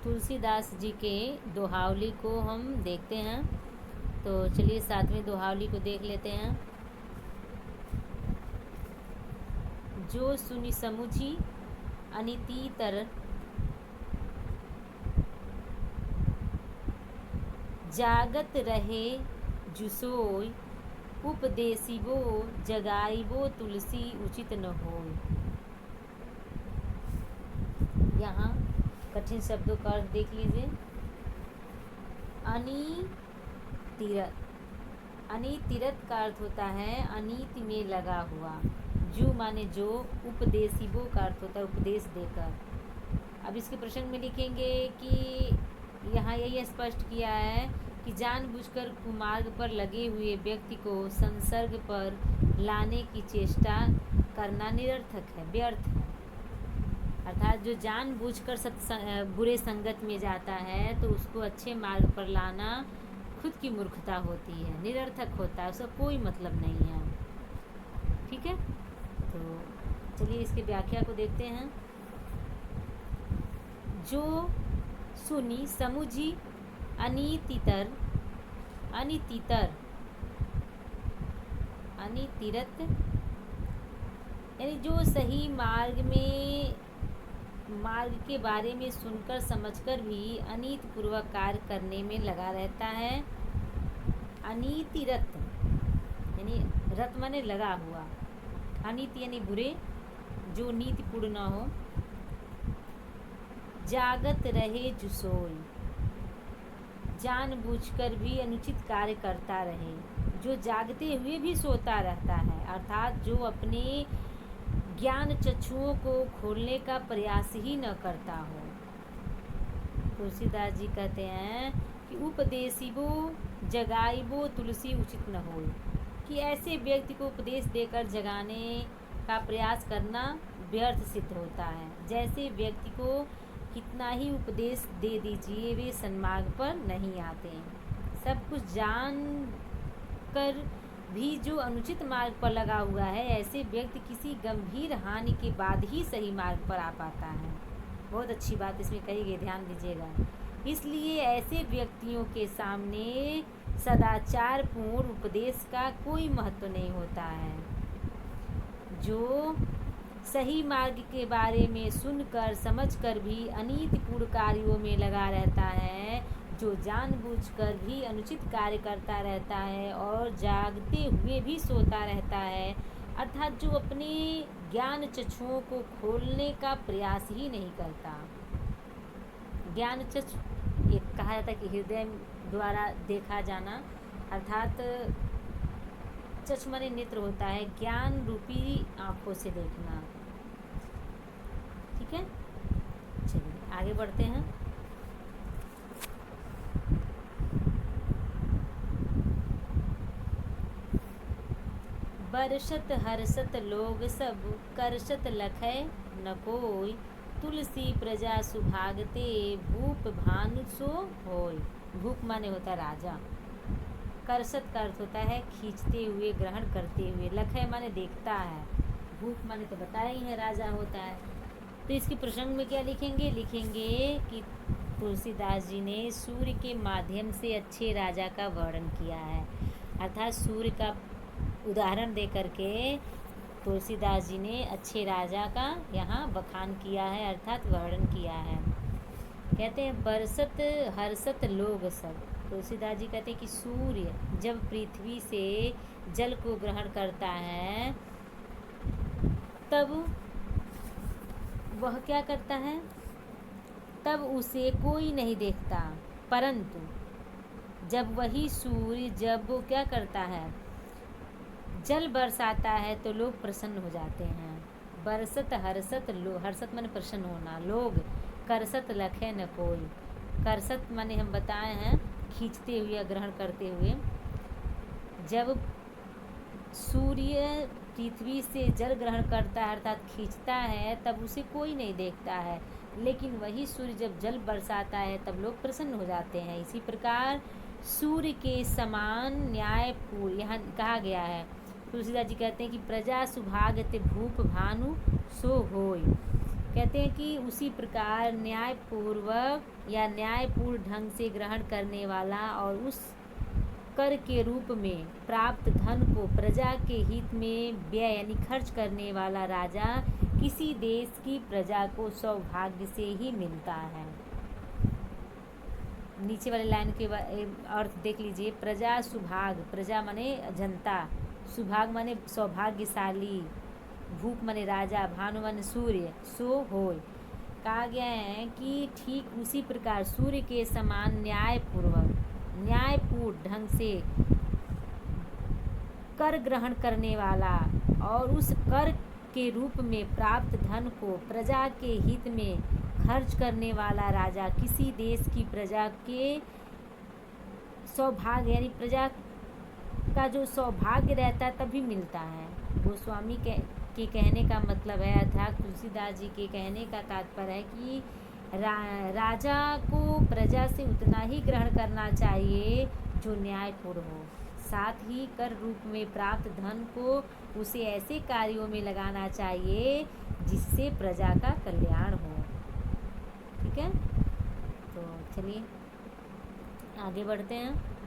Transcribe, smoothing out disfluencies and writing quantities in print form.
तुलसीदास जी के दोहावली को हम देखते हैं। तो चलिए 7वीं दोहावली को देख लेते हैं। जो सुनि समुझी अनिति तर, जागत रहे जुसोय, उपदेसिबो जगाइबो तुलसी उचित न होय। यहाँ कठिन शब्दों का अर्थ देख लीजिए। अनितिरत, अनितिरत का अर्थ होता है अनीति में लगा हुआ। जू माने जो, उपदेसिबो का अर्थ होता है उपदेश देकर। अब इसके प्रसंग में लिखेंगे कि यहाँ यही स्पष्ट किया है कि जानबूझकर कुमार्ग पर लगे हुए व्यक्ति को संसर्ग पर लाने की चेष्टा करना निरर्थक है, व्यर्थ है। अर्थात जो जानबूझकर बुरे संगत में जाता है तो उसको अच्छे मार्ग पर लाना खुद की मूर्खता होती है, निरर्थक होता है, उसका कोई मतलब नहीं है। ठीक है, तो चलिए इसकी व्याख्या को देखते हैं। जो सुनी समुझी अनितितर, अनितितर अनितिरत यानी जो सही मार्ग के बारे में सुनकर समझकर भी अनीति पूर्वक कार्य करने में लगा रहता है। अनीतिरत यानी रत माने लगा हुआ, अनीति यानी बुरे, जो नीतिपूर्ण न हो। जागत रहे जुसोय, जानबूझकर भी अनुचित कार्य करता रहे, जो जागते हुए भी सोता रहता है। अर्थात जो अपने ज्ञान चक्षुओं को खोलने का प्रयास ही न करता हो। तुलसीदास जी कहते हैं कि उपदेसिबो जगाइबो तुलसी उचित न हो, कि ऐसे व्यक्ति को उपदेश देकर जगाने का प्रयास करना व्यर्थ सिद्ध होता है। जैसे व्यक्ति को कितना ही उपदेश दे दीजिए वे सन्मार्ग पर नहीं आते। सब कुछ जान कर भी जो अनुचित मार्ग पर लगा हुआ है, ऐसे व्यक्ति किसी गंभीर हानि के बाद ही सही मार्ग पर आ पाता है। बहुत अच्छी बात इसमें कही गई, ध्यान दीजिएगा। इसलिए ऐसे व्यक्तियों के सामने सदाचार पूर्ण उपदेश का कोई महत्व नहीं होता है। जो सही मार्ग के बारे में सुनकर समझकर भी अनीतिपूर्ण कार्यों में लगा रहता है, जो जानबूझकर भी अनुचित कार्य करता रहता है और जागते हुए भी सोता रहता है, अर्थात जो अपने ज्ञान चक्षुओं को खोलने का प्रयास ही नहीं करता। ज्ञान चक्षु एक कहा जाता है कि हृदय द्वारा देखा जाना, अर्थात चक्षु माने नेत्र होता है, ज्ञान रूपी आंखों से देखना। ठीक है, चलिए आगे बढ़ते हैं। बरसत हर्षत लोग सब, करसत लखै न कोय, तुलसी प्रजा सुभागते, भूप भानु सो होय। भूप माने होता है राजा, करसत का अर्थ होता है खींचते हुए, ग्रहण करते हुए, लखै माने देखता है, भूप माने तो बताया ही है राजा होता है। तो इसके प्रसंग में क्या लिखेंगे? लिखेंगे कि तुलसीदास जी ने सूर्य के माध्यम से अच्छे राजा का वर्णन किया है। अर्थात सूर्य का उदाहरण दे करके तुलसीदास जी ने अच्छे राजा का यहाँ बखान किया है, अर्थात वर्णन किया है। कहते हैं बरसत हर्षत लोग सब। तुलसीदास जी कहते हैं कि सूर्य जब पृथ्वी से जल को ग्रहण करता है तब वह क्या करता है? तब उसे कोई नहीं देखता, परंतु जब वही सूर्य जब वो क्या करता है, जल बरसाता है तो लोग प्रसन्न हो जाते हैं। बरसत हर्षत हर्षत माने प्रसन्न होना, लोग करसत लखे न कोई। करसत माने हम बताए हैं खींचते हुए, ग्रहण करते हुए। जब सूर्य पृथ्वी से जल ग्रहण करता है अर्थात खींचता है, तब उसे कोई नहीं देखता है, लेकिन वही सूर्य जब जल बरसाता है तब लोग प्रसन्न हो जाते हैं। इसी प्रकार सूर्य के समान न्यायपूर्ण यहाँ कहा गया है। तुलसीदास जी कहते हैं कि प्रजा सुभागते भूप भानु सो होय, कहते हैं कि उसी प्रकार न्यायपूर्वक या न्यायपूर्ण ढंग से ग्रहण करने वाला और उस कर के रूप में प्राप्त धन को प्रजा के हित में व्यय यानी खर्च करने वाला राजा किसी देश की प्रजा को सौभाग्य से ही मिलता है। नीचे वाले लाइन के अर्थ देख लीजिए। प्रजा सुभाग, प्रजा माने जनता, सुभाग माने सौभाग्यशाली, भूप माने राजा, भानु माने सूर्य, सो होय। कहा गया है कि ठीक उसी प्रकार सूर्य के समान न्यायपूर्वक न्यायपूर्ण ढंग से कर ग्रहण करने वाला और उस कर के रूप में प्राप्त धन को प्रजा के हित में खर्च करने वाला राजा किसी देश की प्रजा के सौभाग्य यानी प्रजा का जो सौभाग्य रहता है तभी मिलता है। गोस्वामी के कहने का मतलब है, अर्थात तुलसीदास जी के कहने का तात्पर्य है कि राजा को प्रजा से उतना ही ग्रहण करना चाहिए जो न्यायपूर्ण हो, साथ ही कर रूप में प्राप्त धन को उसे ऐसे कार्यों में लगाना चाहिए जिससे प्रजा का कल्याण हो। ठीक है, तो चलिए आगे बढ़ते हैं।